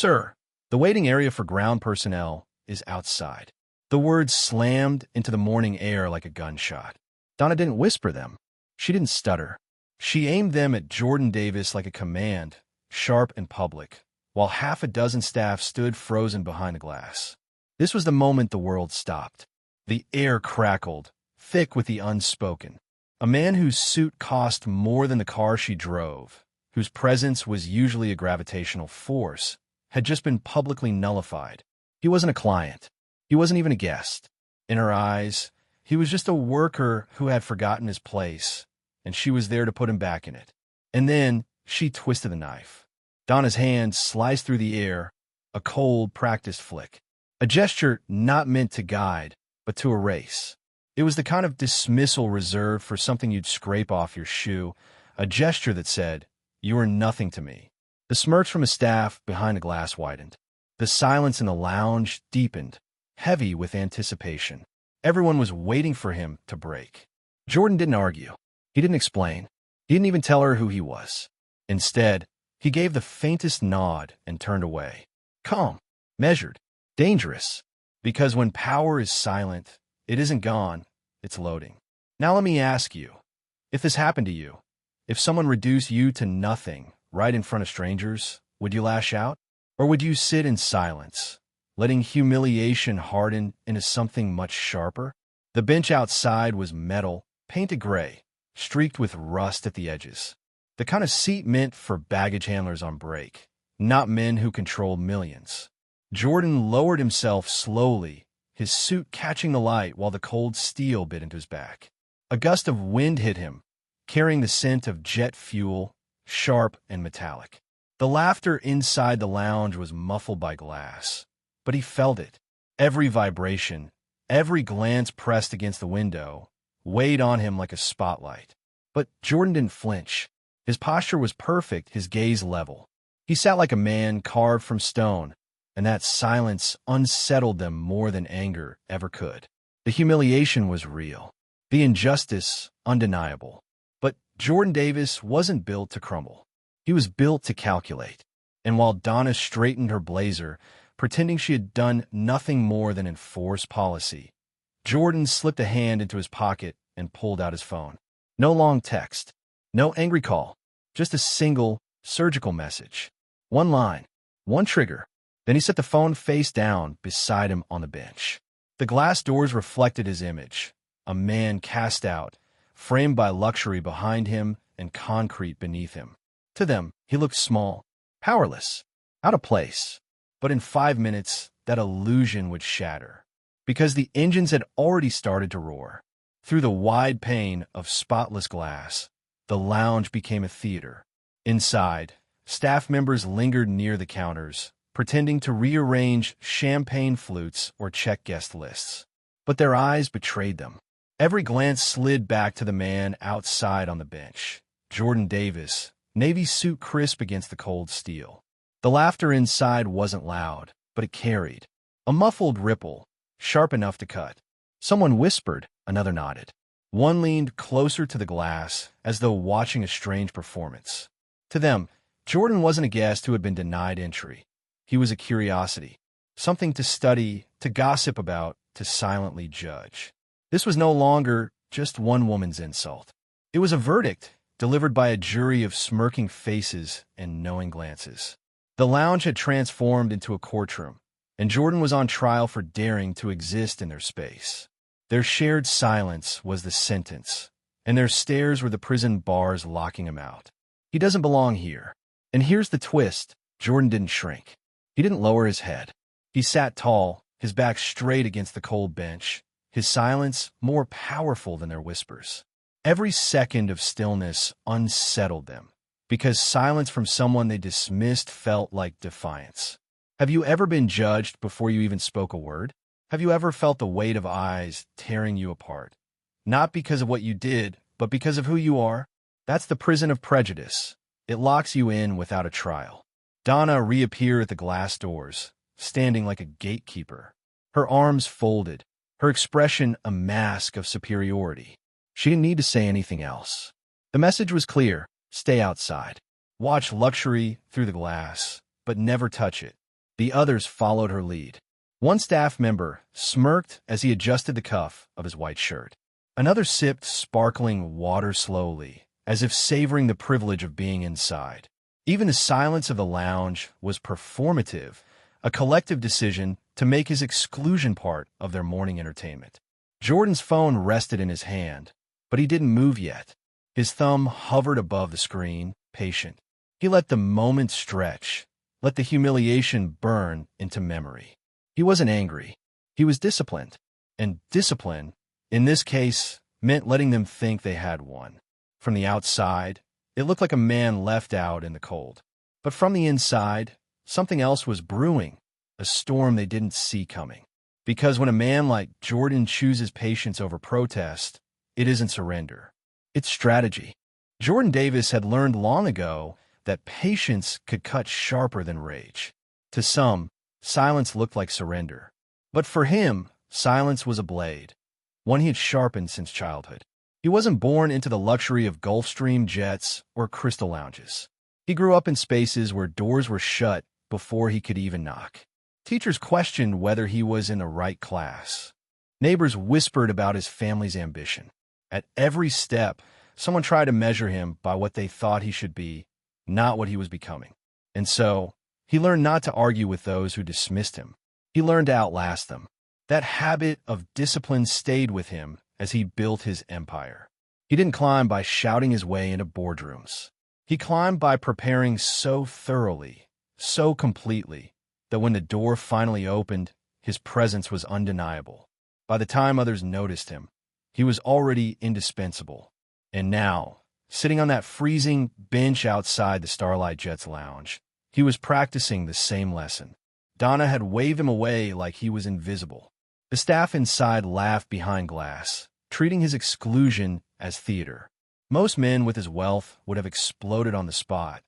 Sir, the waiting area for ground personnel is outside. The words slammed into the morning air like a gunshot. Donna didn't whisper them. She didn't stutter. She aimed them at Jordan Davis like a command, sharp and public, while half a dozen staff stood frozen behind the glass. This was the moment the world stopped. The air crackled, thick with the unspoken. A man whose suit cost more than the car she drove, whose presence was usually a gravitational force, had just been publicly nullified. He wasn't a client. He wasn't even a guest. In her eyes, he was just a worker who had forgotten his place, and she was there to put him back in it. And then she twisted the knife. Donna's hand sliced through the air, a cold, practiced flick. A gesture not meant to guide, but to erase. It was the kind of dismissal reserved for something you'd scrape off your shoe, a gesture that said, "You are nothing to me." The smirks from his staff behind the glass widened. The silence in the lounge deepened, heavy with anticipation. Everyone was waiting for him to break. Jordan didn't argue. He didn't explain. He didn't even tell her who he was. Instead, he gave the faintest nod and turned away. Calm, measured, dangerous. Because when power is silent, it isn't gone, it's loading. Now let me ask you, if this happened to you, if someone reduced you to nothing right in front of strangers, would you lash out? Or would you sit in silence, letting humiliation harden into something much sharper? The bench outside was metal, painted gray, streaked with rust at the edges. The kind of seat meant for baggage handlers on break, not men who control millions. Jordan lowered himself slowly, his suit catching the light while the cold steel bit into his back. A gust of wind hit him, carrying the scent of jet fuel, sharp and metallic. The laughter inside the lounge was muffled by glass, but he felt it. Every vibration, every glance pressed against the window, weighed on him like a spotlight. But Jordan didn't flinch. His posture was perfect, his gaze level. He sat like a man carved from stone, and that silence unsettled them more than anger ever could. The humiliation was real, the injustice undeniable. But Jordan Davis wasn't built to crumble. He was built to calculate. And while Donna straightened her blazer, pretending she had done nothing more than enforce policy, Jordan slipped a hand into his pocket and pulled out his phone. No long text, no angry call, just a single, surgical message. One line, one trigger. Then he set the phone face down beside him on the bench. The glass doors reflected his image, a man cast out, framed by luxury behind him and concrete beneath him. To them, he looked small, powerless, out of place. But in 5 minutes, that illusion would shatter, because the engines had already started to roar. Through the wide pane of spotless glass, the lounge became a theater. Inside, staff members lingered near the counters, pretending to rearrange champagne flutes or check guest lists. But their eyes betrayed them. Every glance slid back to the man outside on the bench, Jordan Davis, navy suit crisp against the cold steel. The laughter inside wasn't loud, but it carried. A muffled ripple, sharp enough to cut. Someone whispered, another nodded. One leaned closer to the glass, as though watching a strange performance. To them, Jordan wasn't a guest who had been denied entry. He was a curiosity, something to study, to gossip about, to silently judge. This was no longer just one woman's insult. It was a verdict delivered by a jury of smirking faces and knowing glances. The lounge had transformed into a courtroom, and Jordan was on trial for daring to exist in their space. Their shared silence was the sentence, and their stares were the prison bars locking him out. He doesn't belong here. And here's the twist. Jordan didn't shrink. He didn't lower his head. He sat tall, his back straight against the cold bench, his silence more powerful than their whispers. Every second of stillness unsettled them, because silence from someone they dismissed felt like defiance. Have you ever been judged before you even spoke a word? Have you ever felt the weight of eyes tearing you apart? Not because of what you did, but because of who you are? That's the prison of prejudice. It locks you in without a trial. Donna reappeared at the glass doors, standing like a gatekeeper. Her arms folded, her expression a mask of superiority. She didn't need to say anything else. The message was clear: stay outside. Watch luxury through the glass, but never touch it. The others followed her lead. One staff member smirked as he adjusted the cuff of his white shirt. Another sipped sparkling water slowly, as if savoring the privilege of being inside. Even the silence of the lounge was performative, a collective decision to make his exclusion part of their morning entertainment. Jordan's phone rested in his hand, but he didn't move yet. His thumb hovered above the screen, patient. He let the moment stretch, let the humiliation burn into memory. He wasn't angry. He was disciplined. And discipline, in this case, meant letting them think they had won. From the outside, it looked like a man left out in the cold. But from the inside, something else was brewing, a storm they didn't see coming. Because when a man like Jordan chooses patience over protest, it isn't surrender. It's strategy. Jordan Davis had learned long ago that patience could cut sharper than rage. To some, silence looked like surrender. But for him, silence was a blade, one he had sharpened since childhood. He wasn't born into the luxury of Gulfstream jets or crystal lounges. He grew up in spaces where doors were shut before he could even knock. Teachers questioned whether he was in the right class. Neighbors whispered about his family's ambition. At every step, someone tried to measure him by what they thought he should be, not what he was becoming. And so, he learned not to argue with those who dismissed him. He learned to outlast them. That habit of discipline stayed with him as he built his empire. He didn't climb by shouting his way into boardrooms. He climbed by preparing so thoroughly, so completely, that when the door finally opened, his presence was undeniable. By the time others noticed him, he was already indispensable. And now, sitting on that freezing bench outside the Starlight Jets lounge, he was practicing the same lesson. Donna had waved him away like he was invisible. The staff inside laughed behind glass, treating his exclusion as theater. Most men with his wealth would have exploded on the spot,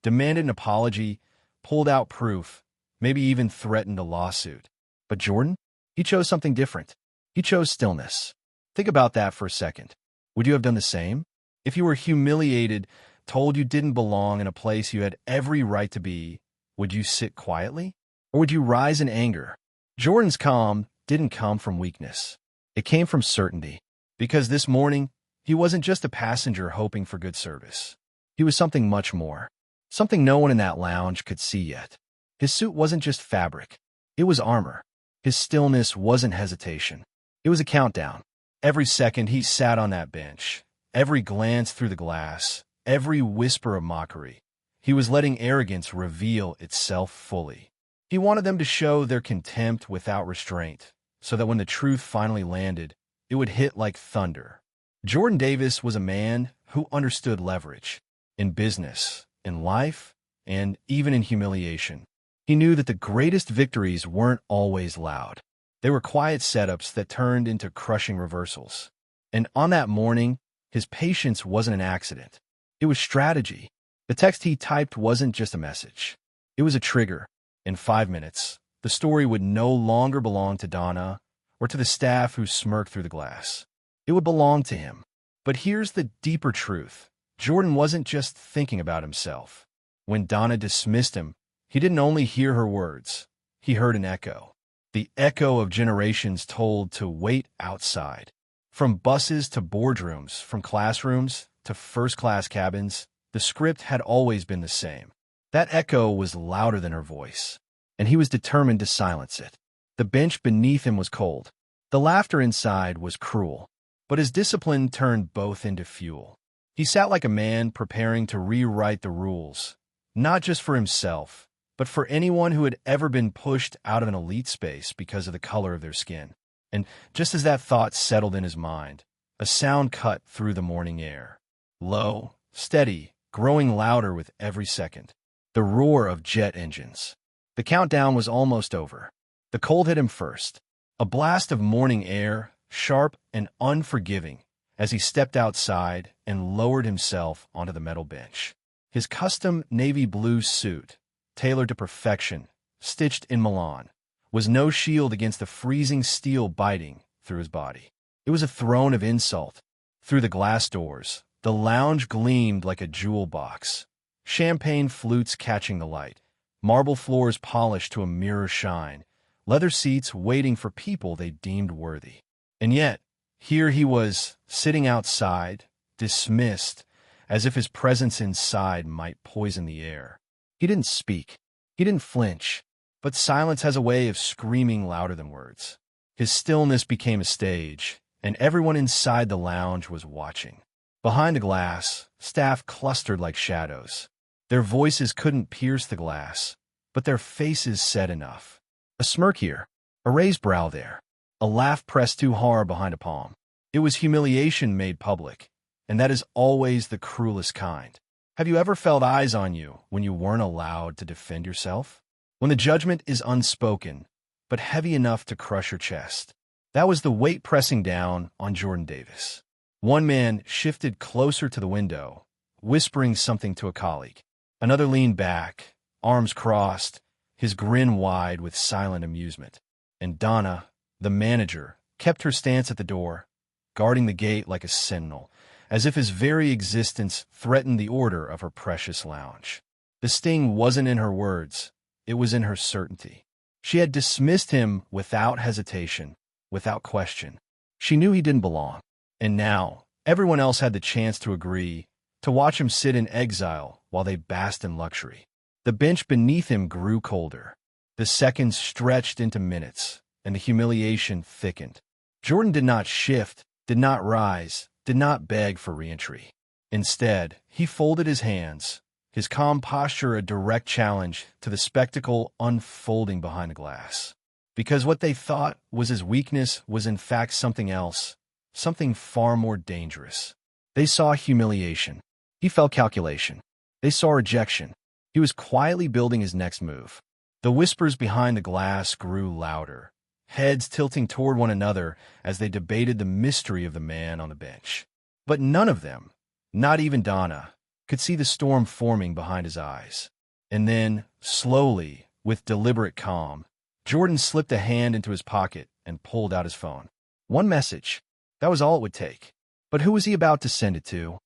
demanded an apology, pulled out proof, maybe even threatened a lawsuit. But Jordan? He chose something different. He chose stillness. Think about that for a second. Would you have done the same? If you were humiliated, told you didn't belong in a place you had every right to be, would you sit quietly? Or would you rise in anger? Jordan's calm didn't come from weakness. It came from certainty. Because this morning, he wasn't just a passenger hoping for good service. He was something much more. Something no one in that lounge could see yet. His suit wasn't just fabric. It was armor. His stillness wasn't hesitation. It was a countdown. Every second he sat on that bench, every glance through the glass, every whisper of mockery, he was letting arrogance reveal itself fully. He wanted them to show their contempt without restraint, so that when the truth finally landed, it would hit like thunder. Jordan Davis was a man who understood leverage. In business, in life, and even in humiliation. He knew that the greatest victories weren't always loud. They were quiet setups that turned into crushing reversals. And on that morning, his patience wasn't an accident. It was strategy. The text he typed wasn't just a message. It was a trigger. In 5 minutes, the story would no longer belong to Donna or to the staff who smirked through the glass. It would belong to him. But here's the deeper truth. Jordan wasn't just thinking about himself. When Donna dismissed him, he didn't only hear her words. He heard an echo. The echo of generations told to wait outside. From buses to boardrooms, from classrooms to first-class cabins, the script had always been the same. That echo was louder than her voice, and he was determined to silence it. The bench beneath him was cold. The laughter inside was cruel, but his discipline turned both into fuel. He sat like a man preparing to rewrite the rules, not just for himself, but for anyone who had ever been pushed out of an elite space because of the color of their skin. And just as that thought settled in his mind, a sound cut through the morning air. Low, steady, growing louder with every second. The roar of jet engines. The countdown was almost over. The cold hit him first. A blast of morning air, sharp and unforgiving, as he stepped outside and lowered himself onto the metal bench. His custom navy blue suit, tailored to perfection, stitched in Milan, was no shield against the freezing steel biting through his body. It was a throne of insult. Through the glass doors, the lounge gleamed like a jewel box, champagne flutes catching the light, marble floors polished to a mirror shine, leather seats waiting for people they deemed worthy. And yet, here he was, sitting outside, dismissed, as if his presence inside might poison the air. He didn't speak. He didn't flinch. But silence has a way of screaming louder than words. His stillness became a stage, and everyone inside the lounge was watching. Behind the glass, staff clustered like shadows. Their voices couldn't pierce the glass, but their faces said enough. A smirk here, a raised brow there, a laugh pressed too hard behind a palm. It was humiliation made public, and that is always the cruelest kind. Have you ever felt eyes on you when you weren't allowed to defend yourself? When the judgment is unspoken, but heavy enough to crush your chest? That was the weight pressing down on Jordan Davis. One man shifted closer to the window, whispering something to a colleague. Another leaned back, arms crossed, his grin wide with silent amusement. And Donna, the manager, kept her stance at the door, guarding the gate like a sentinel, as if his very existence threatened the order of her precious lounge. The sting wasn't in her words, it was in her certainty. She had dismissed him without hesitation, without question. She knew he didn't belong. And now, everyone else had the chance to agree, to watch him sit in exile while they basked in luxury. The bench beneath him grew colder. The seconds stretched into minutes, and the humiliation thickened. Jordan did not shift, did not rise, did not beg for re-entry. Instead, he folded his hands, his calm posture a direct challenge to the spectacle unfolding behind the glass. Because what they thought was his weakness was in fact something else, something far more dangerous. They saw humiliation. He felt calculation. They saw rejection. He was quietly building his next move. The whispers behind the glass grew louder, heads tilting toward one another as they debated the mystery of the man on the bench. But none of them, not even Donna, could see the storm forming behind his eyes. And then, slowly, with deliberate calm, Jordan slipped a hand into his pocket and pulled out his phone. One message. That was all it would take. But who was he about to send it to?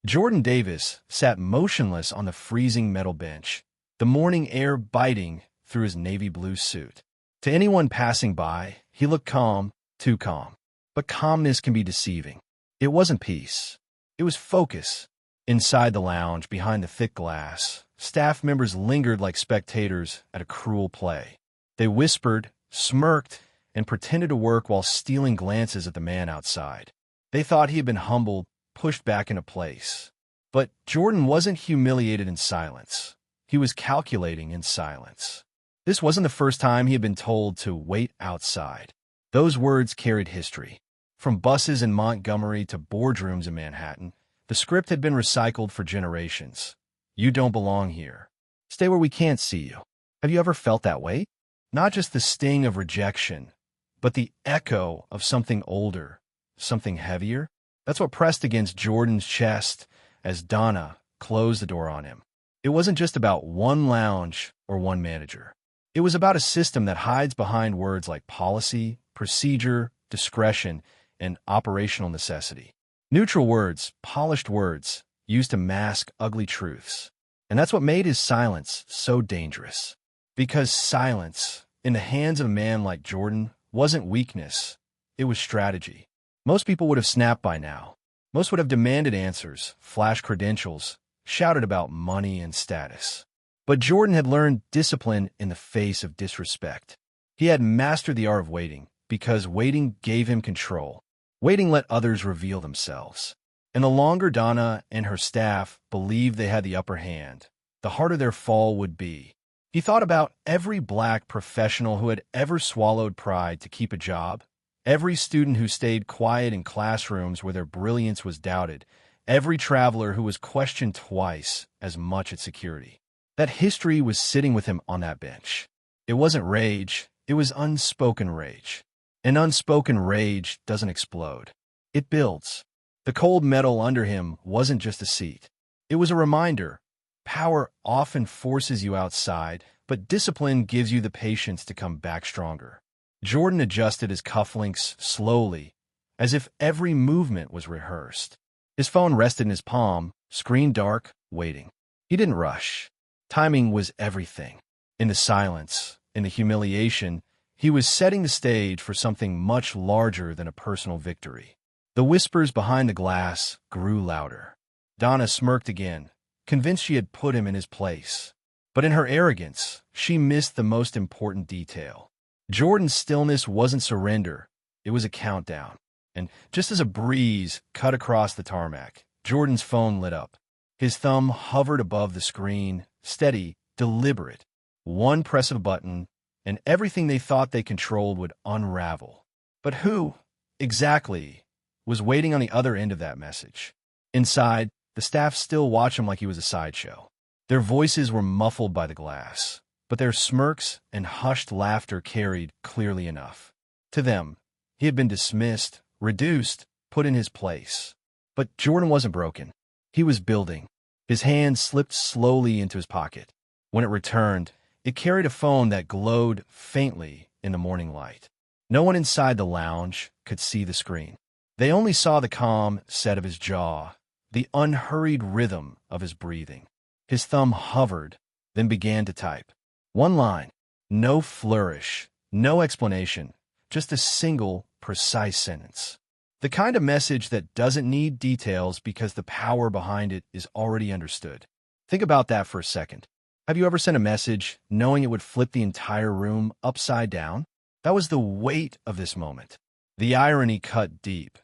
Jordan Davis sat motionless on the freezing metal bench, the morning air biting through his navy blue suit. To anyone passing by, he looked calm, too calm. But calmness can be deceiving. It wasn't peace. It was focus. Inside the lounge, behind the thick glass, staff members lingered like spectators at a cruel play. They whispered, smirked, and pretended to work while stealing glances at the man outside. They thought he had been humbled, pushed back into place. But Jordan wasn't humiliated in silence. He was calculating in silence. This wasn't the first time he had been told to wait outside. Those words carried history. From buses in Montgomery to boardrooms in Manhattan, the script had been recycled for generations. You don't belong here. Stay where we can't see you. Have you ever felt that way? Not just the sting of rejection, but the echo of something older, something heavier. That's what pressed against Jordan's chest as Donna closed the door on him. It wasn't just about one lounge or one manager. It was about a system that hides behind words like policy, procedure, discretion, and operational necessity. Neutral words, polished words, used to mask ugly truths. And that's what made his silence so dangerous. Because silence, in the hands of a man like Jordan, wasn't weakness, it was strategy. Most people would have snapped by now. Most would have demanded answers, flashed credentials, shouted about money and status. But Jordan had learned discipline in the face of disrespect. He had mastered the art of waiting, because waiting gave him control. Waiting let others reveal themselves. And the longer Donna and her staff believed they had the upper hand, the harder their fall would be. He thought about every black professional who had ever swallowed pride to keep a job, every student who stayed quiet in classrooms where their brilliance was doubted, every traveler who was questioned twice as much at security. That history was sitting with him on that bench. It wasn't rage, it was unspoken rage. And unspoken rage doesn't explode. It builds. The cold metal under him wasn't just a seat. It was a reminder. Power often forces you outside, but discipline gives you the patience to come back stronger. Jordan adjusted his cufflinks slowly, as if every movement was rehearsed. His phone rested in his palm, screen dark, waiting. He didn't rush. Timing was everything. In the silence, in the humiliation, he was setting the stage for something much larger than a personal victory. The whispers behind the glass grew louder. Donna smirked again, convinced she had put him in his place. But in her arrogance, she missed the most important detail. Jordan's stillness wasn't surrender, it was a countdown. And just as a breeze cut across the tarmac, Jordan's phone lit up. His thumb hovered above the screen, steady, deliberate. One press of a button, and everything they thought they controlled would unravel. But who, exactly, was waiting on the other end of that message? Inside, the staff still watched him like he was a sideshow. Their voices were muffled by the glass, but their smirks and hushed laughter carried clearly enough. To them, he had been dismissed, reduced, put in his place. But Jordan wasn't broken. He was building. His hand slipped slowly into his pocket. When it returned, it carried a phone that glowed faintly in the morning light. No one inside the lounge could see the screen. They only saw the calm set of his jaw, the unhurried rhythm of his breathing. His thumb hovered, then began to type. One line, no flourish, no explanation, just a single, precise sentence. The kind of message that doesn't need details because the power behind it is already understood. Think about that for a second. Have you ever sent a message knowing it would flip the entire room upside down? That was the weight of this moment. The irony cut deep.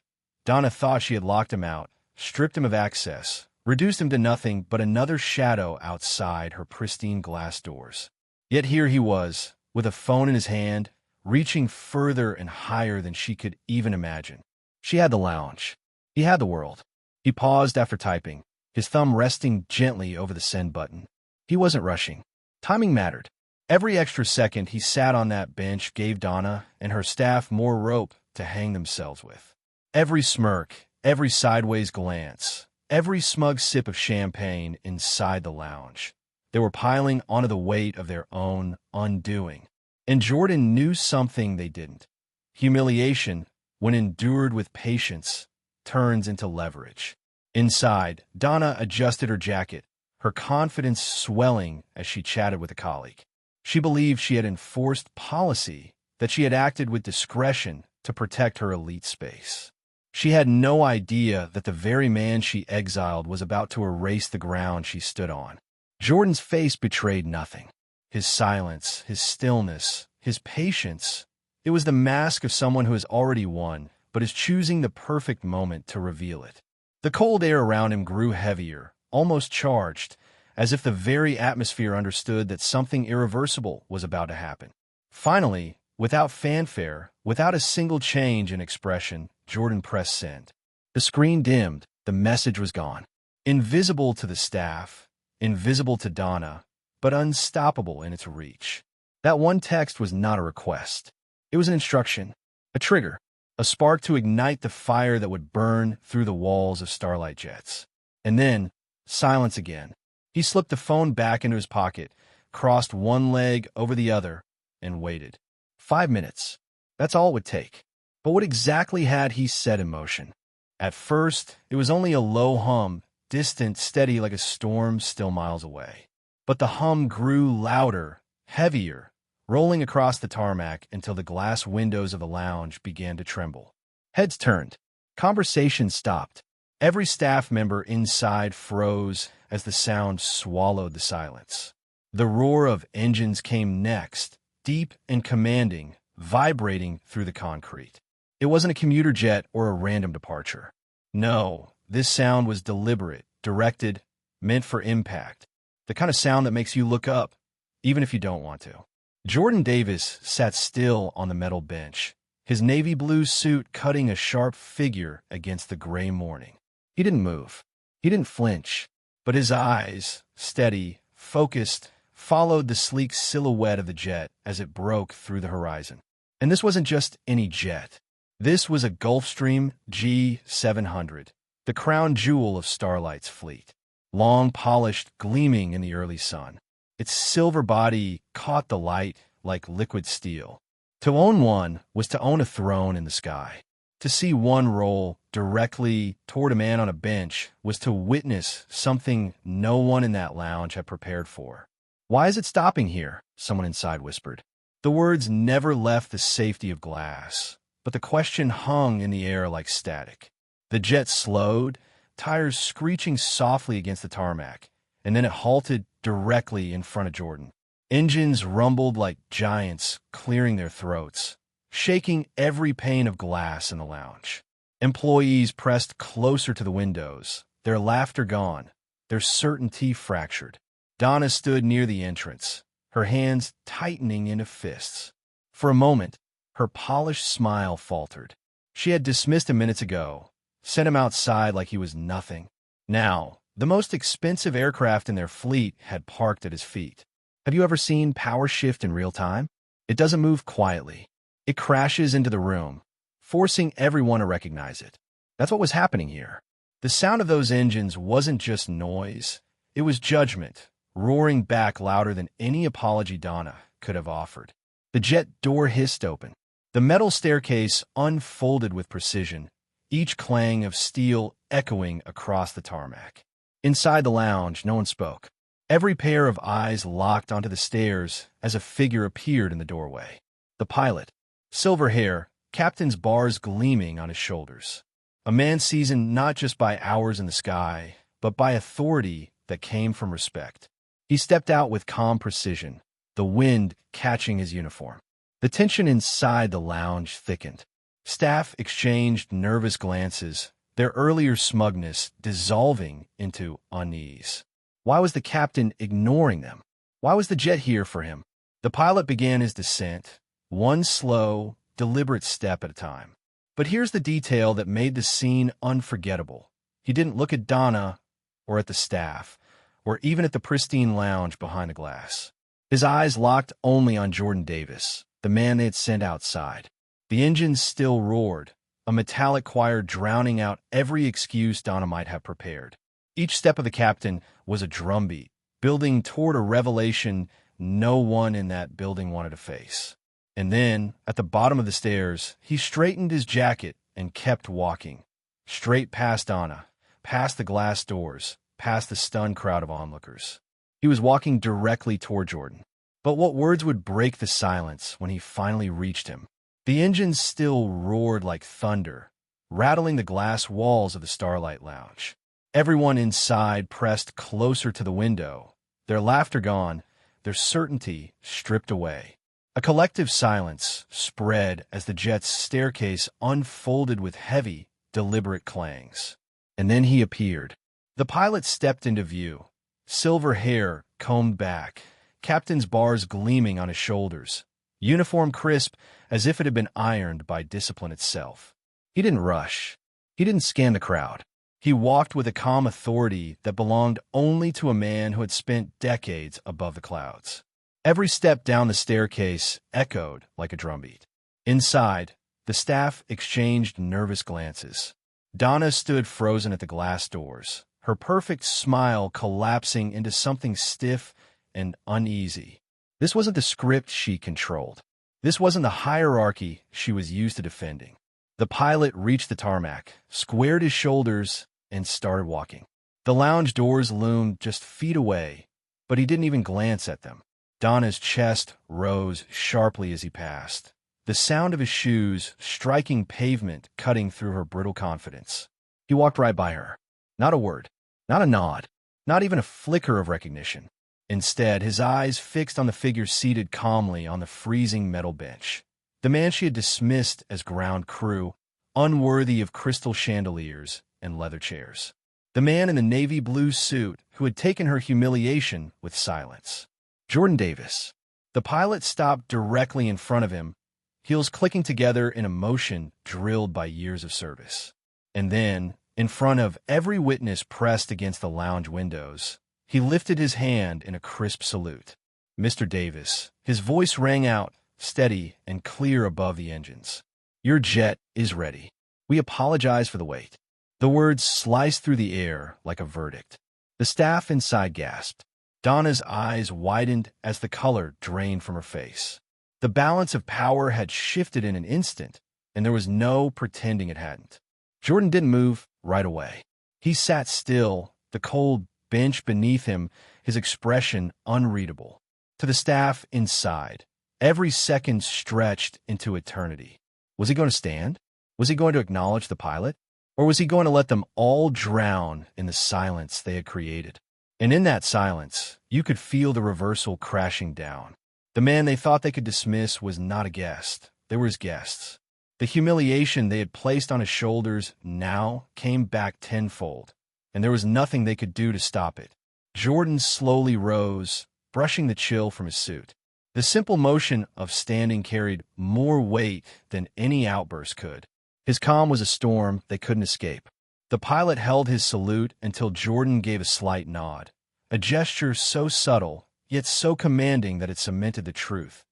Donna thought she had locked him out, stripped him of access, reduced him to nothing but another shadow outside her pristine glass doors. Yet here he was, with a phone in his hand, reaching further and higher than she could even imagine. She had the lounge. He had the world. He paused after typing, his thumb resting gently over the send button. He wasn't rushing. Timing mattered. Every extra second he sat on that bench gave Donna and her staff more rope to hang themselves with. Every smirk, every sideways glance, every smug sip of champagne inside the lounge. They were piling onto the weight of their own undoing. And Jordan knew something they didn't. Humiliation, when endured with patience, turns into leverage. Inside, Donna adjusted her jacket, her confidence swelling as she chatted with a colleague. She believed she had enforced policy, that she had acted with discretion to protect her elite space. She had no idea that the very man she exiled was about to erase the ground she stood on. Jordan's face betrayed nothing. His silence, his stillness, his patience. It was the mask of someone who has already won, but is choosing the perfect moment to reveal it. The cold air around him grew heavier, almost charged, as if the very atmosphere understood that something irreversible was about to happen. Finally, without fanfare, without a single change in expression, Jordan pressed send. The screen dimmed, the message was gone. Invisible to the staff, invisible to Donna, but unstoppable in its reach. That one text was not a request. It was an instruction, a trigger, a spark to ignite the fire that would burn through the walls of Starlight jets. And then, silence again. He slipped the phone back into his pocket, crossed one leg over the other, and waited. 5 minutes. That's all it would take. But what exactly had he set in motion? At first, it was only a low hum, distant, steady like a storm still miles away. But the hum grew louder, heavier, rolling across the tarmac until the glass windows of the lounge began to tremble. Heads turned. Conversation stopped. Every staff member inside froze as the sound swallowed the silence. The roar of engines came next, deep and commanding, vibrating through the concrete. It wasn't a commuter jet or a random departure. No, this sound was deliberate, directed, meant for impact. The kind of sound that makes you look up, even if you don't want to. Jordan Davis sat still on the metal bench, his navy blue suit cutting a sharp figure against the gray morning. He didn't move. He didn't flinch, but his eyes, steady, focused, followed the sleek silhouette of the jet as it broke through the horizon. And this wasn't just any jet. This was a Gulfstream G700, the crown jewel of Starlight's fleet. Long polished, gleaming in the early sun. Its silver body caught the light like liquid steel. To own one was to own a throne in the sky. To see one roll directly toward a man on a bench was to witness something no one in that lounge had prepared for. "Why is it stopping here?" someone inside whispered. The words never left the safety of glass, but the question hung in the air like static. The jet slowed, tires screeching softly against the tarmac, and then it halted directly in front of Jordan. Engines rumbled like giants, clearing their throats, shaking every pane of glass in the lounge. Employees pressed closer to the windows, their laughter gone, their certainty fractured. Donna stood near the entrance, her hands tightening into fists. For a moment, her polished smile faltered. She had dismissed him minutes ago, sent him outside like he was nothing. Now, the most expensive aircraft in their fleet had parked at his feet. Have you ever seen power shift in real time? It doesn't move quietly. It crashes into the room, forcing everyone to recognize it. That's what was happening here. The sound of those engines wasn't just noise. It was judgment, roaring back louder than any apology Donna could have offered. The jet door hissed open. The metal staircase unfolded with precision, each clang of steel echoing across the tarmac. Inside the lounge, no one spoke. Every pair of eyes locked onto the stairs as a figure appeared in the doorway. The pilot, silver hair, captain's bars gleaming on his shoulders. A man seasoned not just by hours in the sky, but by authority that came from respect. He stepped out with calm precision, the wind catching his uniform. The tension inside the lounge thickened. Staff exchanged nervous glances, their earlier smugness dissolving into unease. Why was the captain ignoring them? Why was the jet here for him? The pilot began his descent, one slow, deliberate step at a time. But here's the detail that made the scene unforgettable. He didn't look at Donna, or at the staff, or even at the pristine lounge behind the glass. His eyes locked only on Jordan Davis, the man they had sent outside. The engines still roared, a metallic choir drowning out every excuse Donna might have prepared. Each step of the captain was a drumbeat, building toward a revelation no one in that building wanted to face. And then, at the bottom of the stairs, he straightened his jacket and kept walking. Straight past Donna, past the glass doors, past the stunned crowd of onlookers. He was walking directly toward Jordan. But what words would break the silence when he finally reached him? The engines still roared like thunder, rattling the glass walls of the Starlight Lounge. Everyone inside pressed closer to the window, their laughter gone, their certainty stripped away. A collective silence spread as the jet's staircase unfolded with heavy, deliberate clangs. And then he appeared. The pilot stepped into view, silver hair combed back, captain's bars gleaming on his shoulders, uniform crisp as if it had been ironed by discipline itself. He didn't rush. He didn't scan the crowd. He walked with a calm authority that belonged only to a man who had spent decades above the clouds. Every step down the staircase echoed like a drumbeat. Inside, the staff exchanged nervous glances. Donna stood frozen at the glass doors, her perfect smile collapsing into something stiff and uneasy. This wasn't the script she controlled. This wasn't the hierarchy she was used to defending. The pilot reached the tarmac, squared his shoulders, and started walking. The lounge doors loomed just feet away, but he didn't even glance at them. Donna's chest rose sharply as he passed, the sound of his shoes striking pavement cutting through her brittle confidence. He walked right by her. Not a word, not a nod, not even a flicker of recognition. Instead, his eyes fixed on the figure seated calmly on the freezing metal bench. The man she had dismissed as ground crew, unworthy of crystal chandeliers and leather chairs. The man in the navy blue suit who had taken her humiliation with silence. Jordan Davis. The pilot stopped directly in front of him, heels clicking together in a motion drilled by years of service. And then, in front of every witness pressed against the lounge windows, he lifted his hand in a crisp salute. Mr. Davis. His voice rang out, steady and clear above the engines. Your jet is ready. We apologize for the wait. The words sliced through the air like a verdict. The staff inside gasped. Donna's eyes widened as the color drained from her face. The balance of power had shifted in an instant, and there was no pretending it hadn't. Jordan didn't move right away. He sat still, the cold bench beneath him, his expression unreadable. To the staff inside, every second stretched into eternity. Was he going to stand? Was he going to acknowledge the pilot? Or was he going to let them all drown in the silence they had created? And in that silence, you could feel the reversal crashing down. The man they thought they could dismiss was not a guest. They were his guests. The humiliation they had placed on his shoulders now came back tenfold, and there was nothing they could do to stop it. Jordan slowly rose, brushing the chill from his suit. The simple motion of standing carried more weight than any outburst could. His calm was a storm they couldn't escape. The pilot held his salute until Jordan gave a slight nod, a gesture so subtle, yet so commanding that it cemented the truth.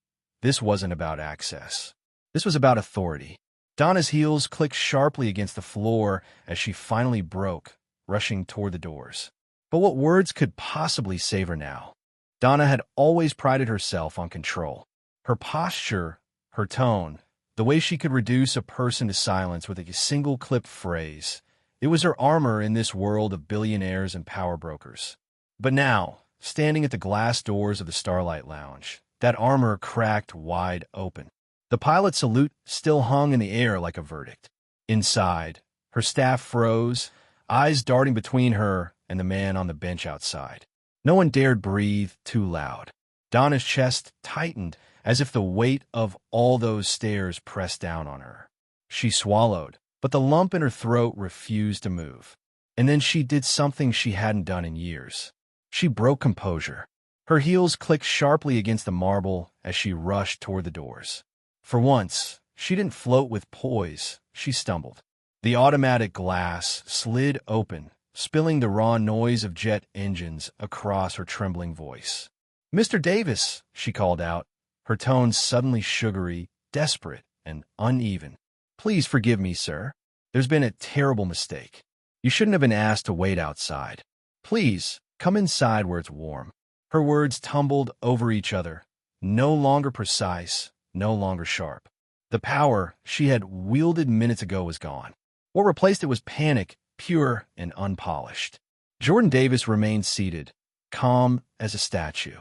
This wasn't about access. This was about authority. Donna's heels clicked sharply against the floor as she finally broke, rushing toward the doors. But what words could possibly save her now? Donna had always prided herself on control. Her posture, her tone, the way she could reduce a person to silence with a single clipped phrase. It was her armor in this world of billionaires and power brokers. But now, standing at the glass doors of the Starlight Lounge, that armor cracked wide open. The pilot's salute still hung in the air like a verdict. Inside, her staff froze, eyes darting between her and the man on the bench outside. No one dared breathe too loud. Donna's chest tightened as if the weight of all those stares pressed down on her. She swallowed, but the lump in her throat refused to move. And then she did something she hadn't done in years. She broke composure. Her heels clicked sharply against the marble as she rushed toward the doors. For once, she didn't float with poise, she stumbled. The automatic glass slid open, spilling the raw noise of jet engines across her trembling voice. "Mr. Davis," she called out, her tone suddenly sugary, desperate, and uneven. "Please forgive me, sir. There's been a terrible mistake. You shouldn't have been asked to wait outside. Please, come inside where it's warm." Her words tumbled over each other, no longer precise, no longer sharp. The power she had wielded minutes ago was gone. What replaced it was panic, pure and unpolished. Jordan Davis remained seated, calm as a statue.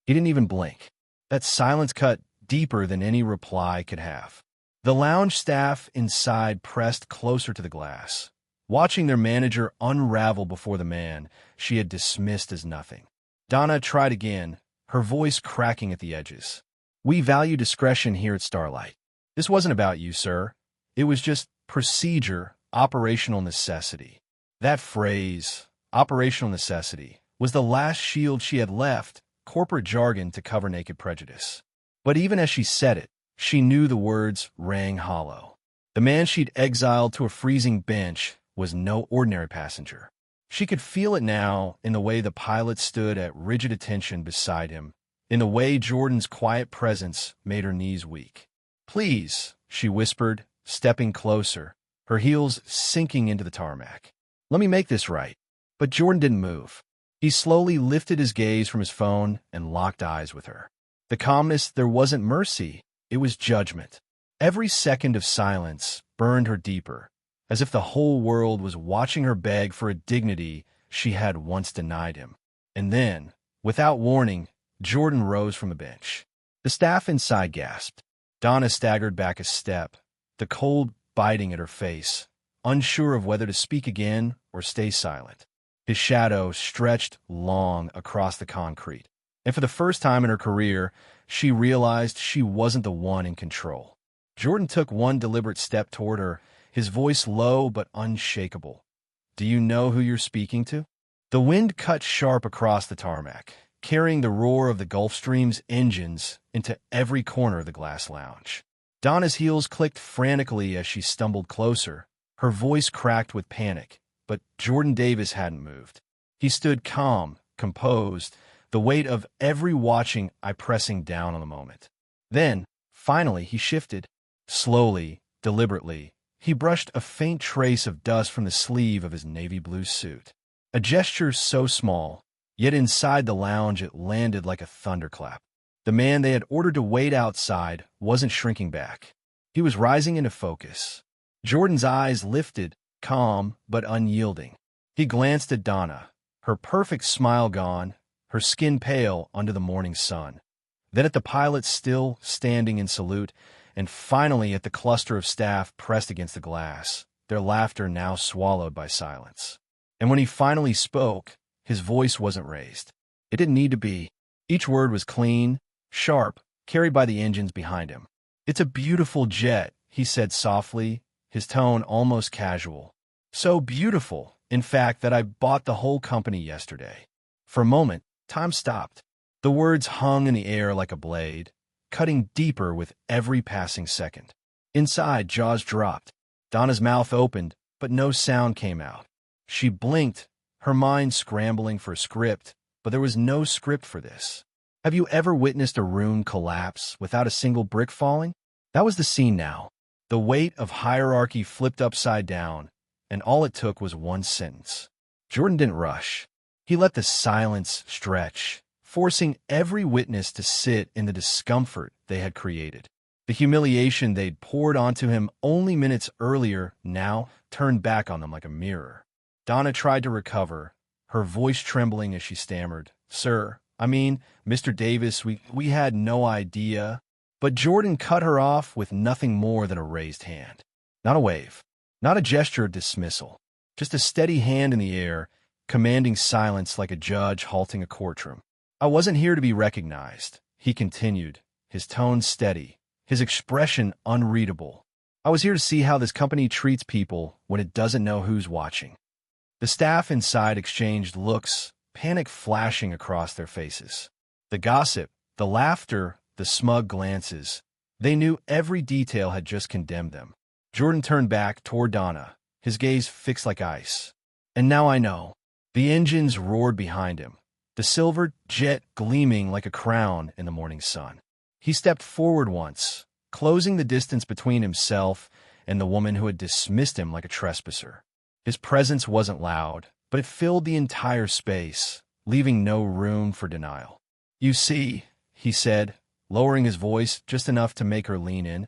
He didn't even blink. That silence cut deeper than any reply could have. The lounge staff inside pressed closer to the glass, watching their manager unravel before the man she had dismissed as nothing. Donna tried again, her voice cracking at the edges. "We value discretion here at Starlight. This wasn't about you, sir. It was just procedure, operational necessity." That phrase, operational necessity, was the last shield she had left, corporate jargon to cover naked prejudice. But even as she said it, she knew the words rang hollow. The man she'd exiled to a freezing bench was no ordinary passenger. She could feel it now in the way the pilot stood at rigid attention beside him, in the way Jordan's quiet presence made her knees weak. "Please," she whispered, stepping closer, her heels sinking into the tarmac. "Let me make this right." But Jordan didn't move. He slowly lifted his gaze from his phone and locked eyes with her. The calmness, there wasn't mercy, it was judgment. Every second of silence burned her deeper, as if the whole world was watching her beg for a dignity she had once denied him. And then, without warning, Jordan rose from the bench. The staff inside gasped. Donna staggered back a step, the cold biting at her face, unsure of whether to speak again or stay silent. His shadow stretched long across the concrete, and for the first time in her career, she realized she wasn't the one in control. Jordan took one deliberate step toward her, his voice low but unshakable. "Do you know who you're speaking to?" The wind cut sharp across the tarmac, carrying the roar of the Gulfstream's engines into every corner of the glass lounge. Donna's heels clicked frantically as she stumbled closer, her voice cracked with panic, but Jordan Davis hadn't moved. He stood calm, composed, the weight of every watching eye pressing down on the moment. Then, finally, he shifted. Slowly, deliberately, he brushed a faint trace of dust from the sleeve of his navy blue suit. A gesture so small, yet inside the lounge it landed like a thunderclap. The man they had ordered to wait outside wasn't shrinking back. He was rising into focus. Jordan's eyes lifted, calm but unyielding. He glanced at Donna, her perfect smile gone, her skin pale under the morning sun. then at the pilots still standing in salute, and finally at the cluster of staff pressed against the glass, their laughter now swallowed by silence. And when he finally spoke, his voice wasn't raised. It didn't need to be. Each word was clean, sharp, carried by the engines behind him. "It's a beautiful jet," he said softly, his tone almost casual. "So beautiful, in fact, that I bought the whole company yesterday." For a moment, time stopped. The words hung in the air like a blade, cutting deeper with every passing second. Inside, jaws dropped. Donna's mouth opened, but no sound came out. She blinked, her mind scrambling for a script, but there was no script for this. Have you ever witnessed a room collapse without a single brick falling? That was the scene now. The weight of hierarchy flipped upside down, and all it took was one sentence. Jordan didn't rush. He let the silence stretch, forcing every witness to sit in the discomfort they had created. The humiliation they'd poured onto him only minutes earlier now turned back on them like a mirror. Donna tried to recover, her voice trembling as she stammered, "Sir, Mr. Davis, we had no idea." But Jordan cut her off with nothing more than a raised hand. Not a wave, not a gesture of dismissal, just a steady hand in the air, commanding silence like a judge halting a courtroom. "I wasn't here to be recognized," he continued, his tone steady, his expression unreadable. "I was here to see how this company treats people when it doesn't know who's watching." The staff inside exchanged looks, panic flashing across their faces. The gossip, the laughter, the smug glances. They knew every detail had just condemned them. Jordan turned back toward Donna, his gaze fixed like ice. "And now I know." The engines roared behind him, the silver jet gleaming like a crown in the morning sun. He stepped forward once, closing the distance between himself and the woman who had dismissed him like a trespasser. His presence wasn't loud, but it filled the entire space, leaving no room for denial. "You see," he said, lowering his voice just enough to make her lean in,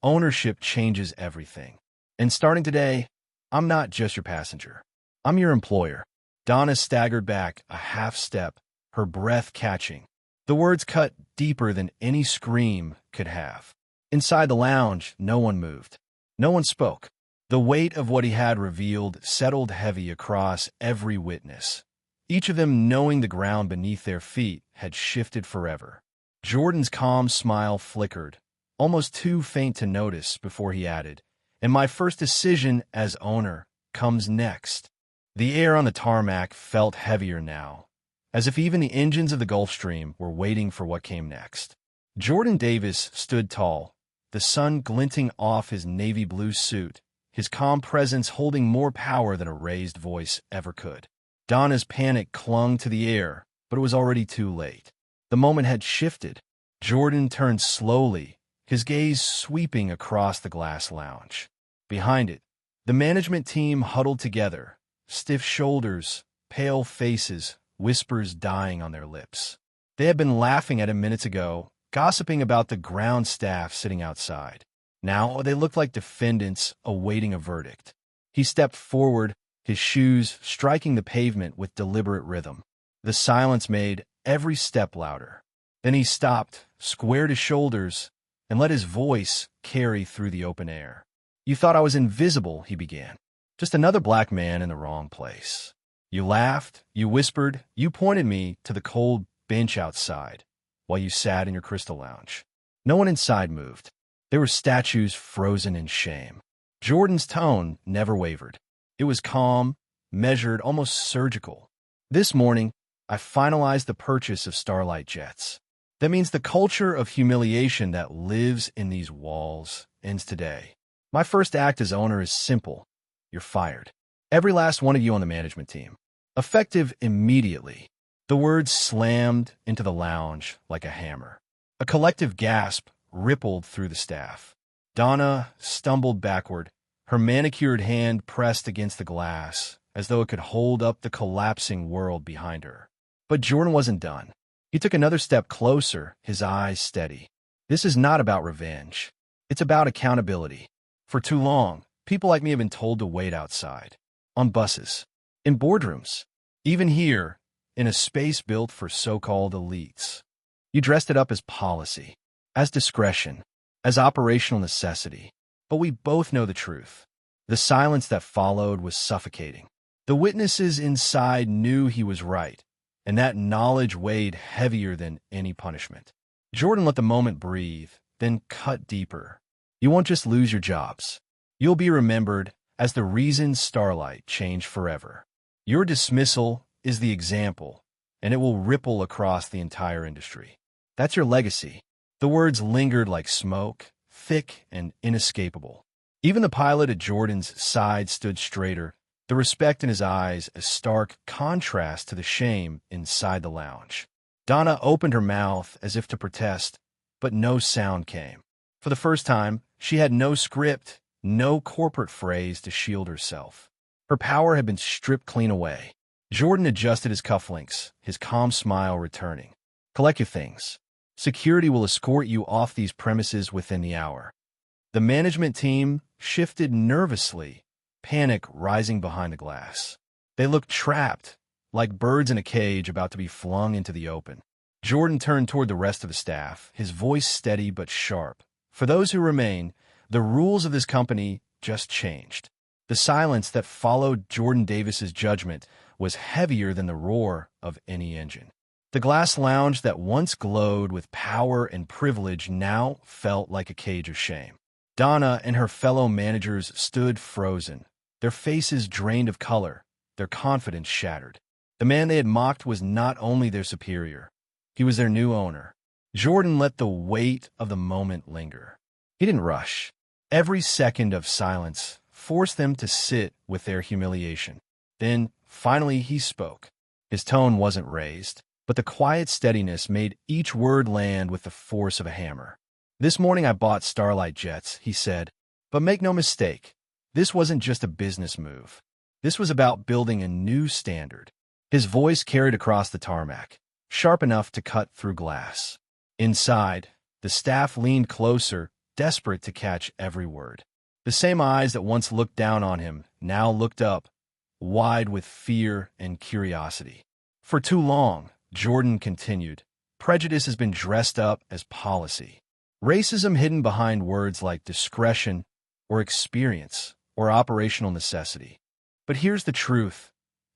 "ownership changes everything. And starting today, I'm not just your passenger. I'm your employer." Donna staggered back a half step, her breath catching. The words cut deeper than any scream could have. Inside the lounge, no one moved. No one spoke. The weight of what he had revealed settled heavy across every witness, each of them knowing the ground beneath their feet had shifted forever. Jordan's calm smile flickered, almost too faint to notice, before he added, "And my first decision as owner comes next." The air on the tarmac felt heavier now, as if even the engines of the Gulfstream were waiting for what came next. Jordan Davis stood tall, the sun glinting off his navy blue suit, his calm presence holding more power than a raised voice ever could. Donna's panic clung to the air, but it was already too late. The moment had shifted. Jordan turned slowly, his gaze sweeping across the glass lounge. Behind it, the management team huddled together, stiff shoulders, pale faces, whispers dying on their lips. They had been laughing at him minutes ago, gossiping about the ground staff sitting outside. Now they looked like defendants awaiting a verdict. He stepped forward, his shoes striking the pavement with deliberate rhythm. The silence made every step louder. Then he stopped, squared his shoulders, and let his voice carry through the open air. "You thought I was invisible," he began. "Just another black man in the wrong place. You laughed, you whispered, you pointed me to the cold bench outside while you sat in your crystal lounge. No one inside moved. There were statues frozen in shame." Jordan's tone never wavered. It was calm, measured, almost surgical. "This morning, I finalized the purchase of Starlight Jets. That means the culture of humiliation that lives in these walls ends today. My first act as owner is simple. You're fired. Every last one of you on the management team. Effective immediately." The words slammed into the lounge like a hammer. A collective gasp rippled through the staff. Donna stumbled backward, her manicured hand pressed against the glass, as though it could hold up the collapsing world behind her. But Jordan wasn't done. He took another step closer, his eyes steady. "This is not about revenge. It's about accountability. For too long, people like me have been told to wait outside, on buses, in boardrooms, even here, in a space built for so-called elites. You dressed it up as policy, as discretion, as operational necessity. But we both know the truth. The silence that followed was suffocating. The witnesses inside knew he was right, and that knowledge weighed heavier than any punishment. Jordan let the moment breathe, then cut deeper. You won't just lose your jobs. You'll be remembered as the reason Starlight changed forever. Your dismissal is the example, and it will ripple across the entire industry. That's your legacy. The words lingered like smoke, thick and inescapable. Even the pilot at Jordan's side stood straighter, the respect in his eyes a stark contrast to the shame inside the lounge. Donna opened her mouth as if to protest, but no sound came. For the first time, she had no script, no corporate phrase to shield herself. Her power had been stripped clean away. Jordan adjusted his cufflinks, his calm smile returning. Collect your things. Security will escort you off these premises within the hour. The management team shifted nervously, panic rising behind the glass. They looked trapped, like birds in a cage about to be flung into the open. Jordan turned toward the rest of the staff, his voice steady but sharp. For those who remain, the rules of this company just changed. The silence that followed Jordan Davis's judgment was heavier than the roar of any engine. The glass lounge that once glowed with power and privilege now felt like a cage of shame. Donna and her fellow managers stood frozen, their faces drained of color, their confidence shattered. The man they had mocked was not only their superior, he was their new owner. Jordan let the weight of the moment linger. He didn't rush. Every second of silence forced them to sit with their humiliation. Then, finally, he spoke. His tone wasn't raised, but the quiet steadiness made each word land with the force of a hammer. This morning I bought Starlight jets, he said. But make no mistake, this wasn't just a business move. This was about building a new standard. His voice carried across the tarmac, sharp enough to cut through glass. Inside, the staff leaned closer, desperate to catch every word. The same eyes that once looked down on him now looked up, wide with fear and curiosity. For too long, Jordan continued, prejudice has been dressed up as policy. Racism hidden behind words like discretion or experience or operational necessity. But here's the truth.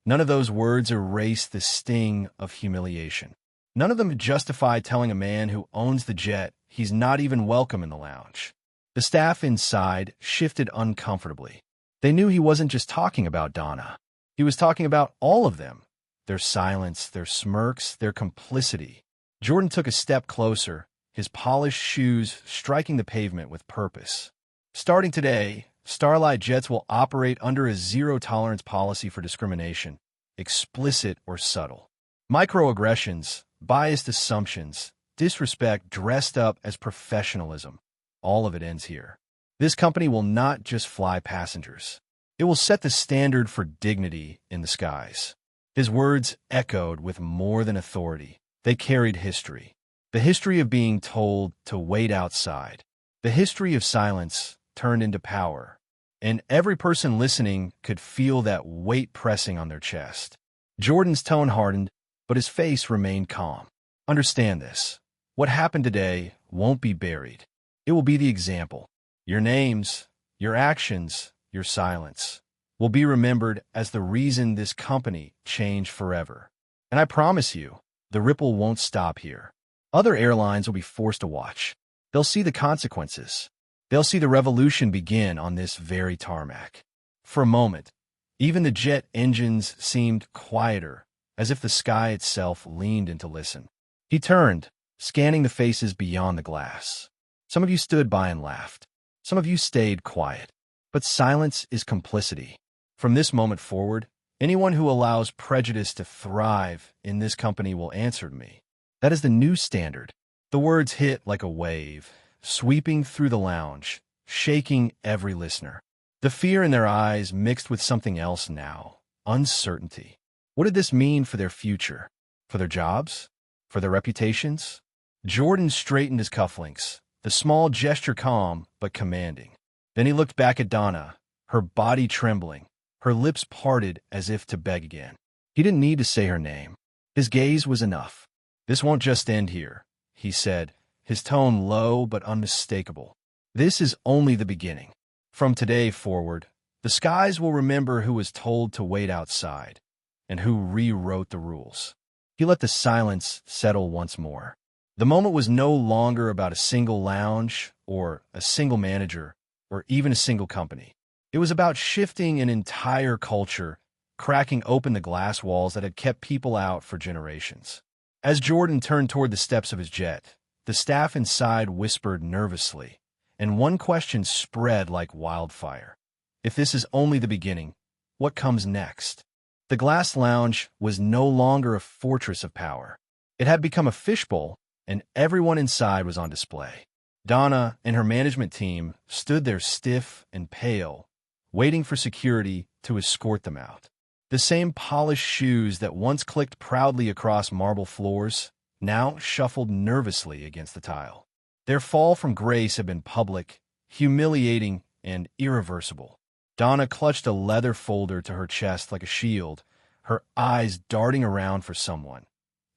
None of those words erase the sting of humiliation. None of them justify telling a man who owns the jet he's not even welcome in the lounge. The staff inside shifted uncomfortably. They knew he wasn't just talking about Donna. He was talking about all of them. Their silence, their smirks, their complicity. Jordan took a step closer, his polished shoes striking the pavement with purpose. Starting today, Starlight Jets will operate under a zero-tolerance policy for discrimination, explicit or subtle. Microaggressions, biased assumptions, disrespect dressed up as professionalism. All of it ends here. This company will not just fly passengers. It will set the standard for dignity in the skies. His words echoed with more than authority. They carried history. The history of being told to wait outside. The history of silence turned into power. And every person listening could feel that weight pressing on their chest. Jordan's tone hardened, but his face remained calm. Understand this. What happened today won't be buried. It will be the example. Your names, your actions, your silence will be remembered as the reason this company changed forever. And I promise you, the ripple won't stop here. Other airlines will be forced to watch. They'll see the consequences. They'll see the revolution begin on this very tarmac. For a moment, even the jet engines seemed quieter, as if the sky itself leaned in to listen. He turned, scanning the faces beyond the glass. Some of you stood by and laughed. Some of you stayed quiet. But silence is complicity. From this moment forward, anyone who allows prejudice to thrive in this company will answer to me. That is the new standard. The words hit like a wave, sweeping through the lounge, shaking every listener. The fear in their eyes mixed with something else now, uncertainty. What did this mean for their future? For their jobs? For their reputations? Jordan straightened his cufflinks, the small gesture calm but commanding. Then he looked back at Donna, her body trembling, her lips parted as if to beg again. He didn't need to say her name. His gaze was enough. This won't just end here. he said, his tone low but unmistakable. "This is only the beginning. From today forward, the skies will remember who was told to wait outside and who rewrote the rules." He let the silence settle once more. The moment was no longer about a single lounge or a single manager or even a single company. It was about shifting an entire culture, cracking open the glass walls that had kept people out for generations. As Jordan turned toward the steps of his jet, the staff inside whispered nervously, and one question spread like wildfire. If this is only the beginning, what comes next? The glass lounge was no longer a fortress of power. It had become a fishbowl, and everyone inside was on display. Donna and her management team stood there stiff and pale, waiting for security to escort them out. The same polished shoes that once clicked proudly across marble floors now shuffled nervously against the tile. Their fall from grace had been public, humiliating, and irreversible. Donna clutched a leather folder to her chest like a shield, her eyes darting around for someone,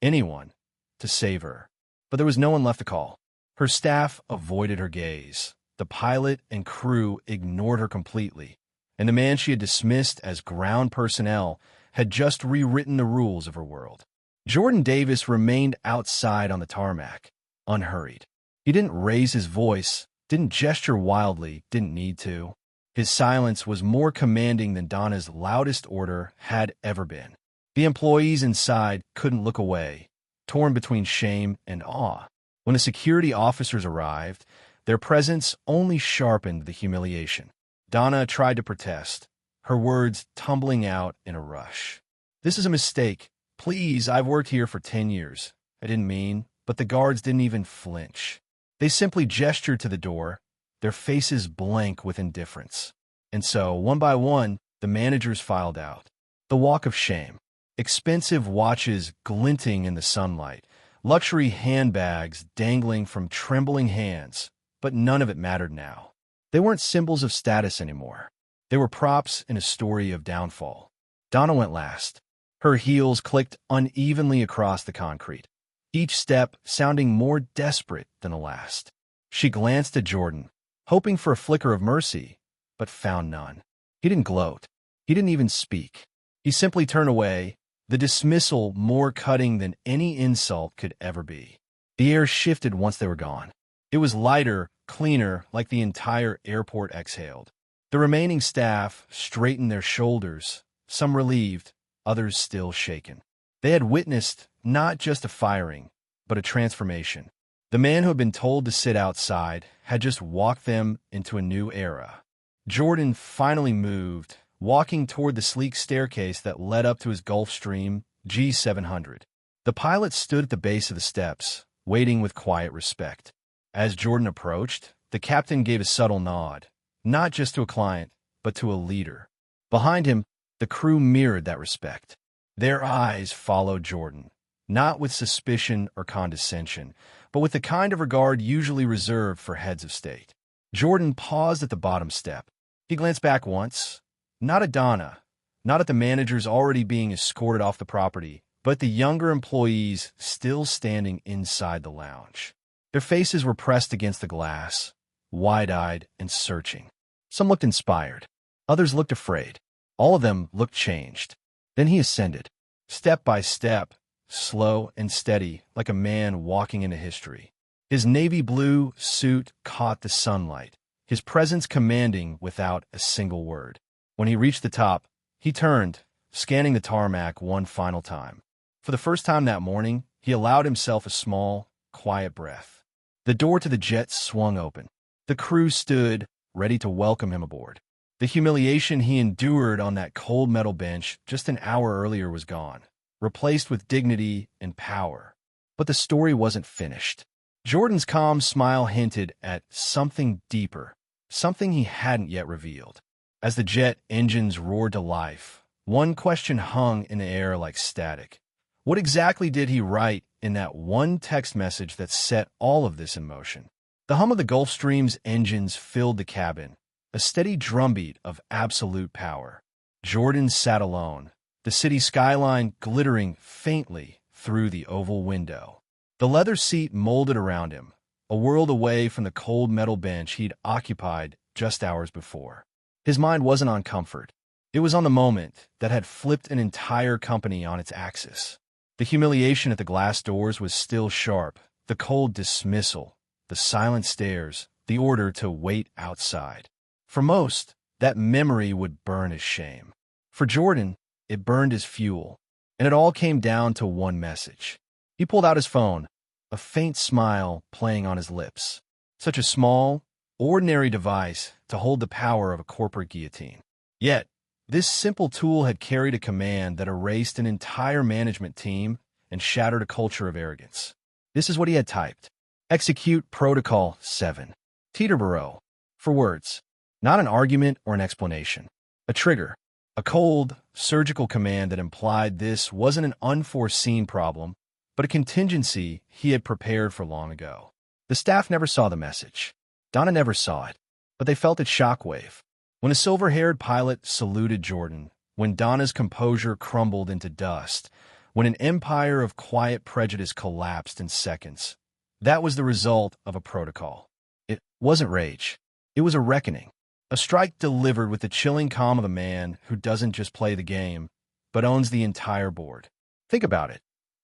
anyone, to save her. But there was no one left to call. Her staff avoided her gaze. The pilot and crew ignored her completely, and the man she had dismissed as ground personnel had just rewritten the rules of her world. Jordan Davis remained outside on the tarmac, unhurried. He didn't raise his voice, didn't gesture wildly, didn't need to. His silence was more commanding than Donna's loudest order had ever been. The employees inside couldn't look away, torn between shame and awe. When the security officers arrived, their presence only sharpened the humiliation. Donna tried to protest, her words tumbling out in a rush. "This is a mistake. Please, I've worked here for 10 years. I didn't mean," but the guards didn't even flinch. They simply gestured to the door, their faces blank with indifference. And so, one by one, the managers filed out. The walk of shame. Expensive watches glinting in the sunlight, luxury handbags dangling from trembling hands, but none of it mattered now. They weren't symbols of status anymore. They were props in a story of downfall. Donna went last. Her heels clicked unevenly across the concrete, each step sounding more desperate than the last. She glanced at Jordan, hoping for a flicker of mercy, but found none. He didn't gloat. He didn't even speak. He simply turned away, the dismissal more cutting than any insult could ever be. The air shifted once they were gone. It was lighter, cleaner, like the entire airport exhaled. The remaining staff straightened their shoulders, some relieved, others still shaken. They had witnessed not just a firing, but a transformation. The man who had been told to sit outside had just walked them into a new era. Jordan finally moved, walking toward the sleek staircase that led up to his Gulfstream G700. The pilot stood at the base of the steps, waiting with quiet respect. As Jordan approached, the captain gave a subtle nod, not just to a client, but to a leader. Behind him, the crew mirrored that respect. Their eyes followed Jordan, not with suspicion or condescension, but with the kind of regard usually reserved for heads of state. Jordan paused at the bottom step. He glanced back once, not at Donna, not at the managers already being escorted off the property, but the younger employees still standing inside the lounge. Their faces were pressed against the glass, wide-eyed and searching. Some looked inspired. Others looked afraid. All of them looked changed. Then he ascended, step by step, slow and steady, like a man walking into history. His navy blue suit caught the sunlight, his presence commanding without a single word. When he reached the top, he turned, scanning the tarmac one final time. For the first time that morning, he allowed himself a small, quiet breath. The door to the jet swung open. The crew stood, ready to welcome him aboard. The humiliation he endured on that cold metal bench just an hour earlier was gone, replaced with dignity and power. But the story wasn't finished. Jordan's calm smile hinted at something deeper, something he hadn't yet revealed. As the jet engines roared to life, one question hung in the air like static. What exactly did he write in that one text message that set all of this in motion? The hum of the Gulfstream's engines filled the cabin, a steady drumbeat of absolute power. Jordan sat alone, the city skyline glittering faintly through the oval window. The leather seat molded around him, a world away from the cold metal bench he'd occupied just hours before. His mind wasn't on comfort. It was on the moment that had flipped an entire company on its axis. The humiliation at the glass doors was still sharp, the cold dismissal, the silent stares, the order to wait outside. For most, that memory would burn as shame. For Jordan, it burned as fuel. And it all came down to one message. He pulled out his phone, a faint smile playing on his lips. Such a small, ordinary device to hold the power of a corporate guillotine. Yet, this simple tool had carried a command that erased an entire management team and shattered a culture of arrogance. This is what he had typed. Execute Protocol 7. Teterboro. For words. Not an argument or an explanation. A trigger. A cold, surgical command that implied this wasn't an unforeseen problem, but a contingency he had prepared for long ago. The staff never saw the message. Donna never saw it, but they felt its shockwave. When a silver-haired pilot saluted Jordan, when Donna's composure crumbled into dust, when an empire of quiet prejudice collapsed in seconds, that was the result of a protocol. It wasn't rage. It was a reckoning. A strike delivered with the chilling calm of a man who doesn't just play the game, but owns the entire board. Think about it.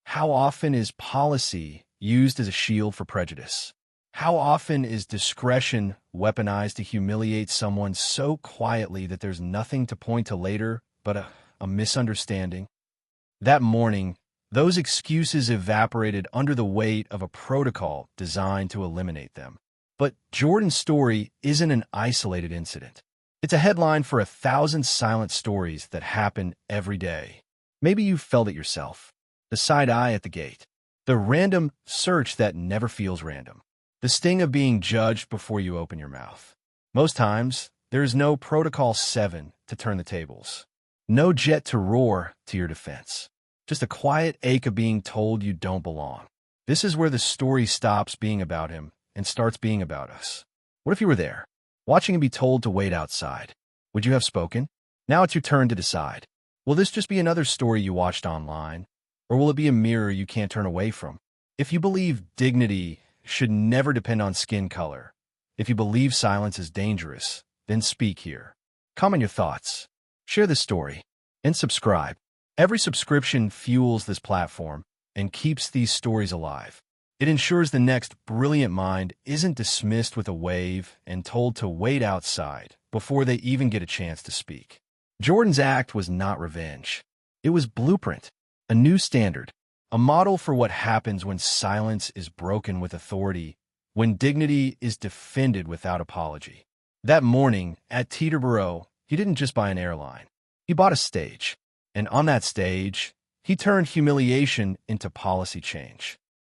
How often is policy used as a shield for prejudice? How often is discretion weaponized to humiliate someone so quietly that there's nothing to point to later but a misunderstanding? That morning, those excuses evaporated under the weight of a protocol designed to eliminate them. But Jordan's story isn't an isolated incident. It's a headline for 1,000 silent stories that happen every day. Maybe you felt it yourself. The side eye at the gate. The random search that never feels random. The sting of being judged before you open your mouth. Most times, there is no Protocol 7 to turn the tables. No jet to roar to your defense. Just a quiet ache of being told you don't belong. This is where the story stops being about him and starts being about us. What if you were there, watching him be told to wait outside? Would you have spoken? Now it's your turn to decide. Will this just be another story you watched online? Or will it be a mirror you can't turn away from? If you believe dignity should never depend on skin color, if you believe silence is dangerous, then speak here. Comment your thoughts, share this story, and subscribe. Every subscription fuels this platform and keeps these stories alive. It ensures the next brilliant mind isn't dismissed with a wave and told to wait outside before they even get a chance to speak. Jordan's act was not revenge. It was blueprint, a new standard, a model for what happens when silence is broken with authority, when dignity is defended without apology. That morning at Teterboro, he didn't just buy an airline. He bought a stage. And on that stage, he turned humiliation into policy change.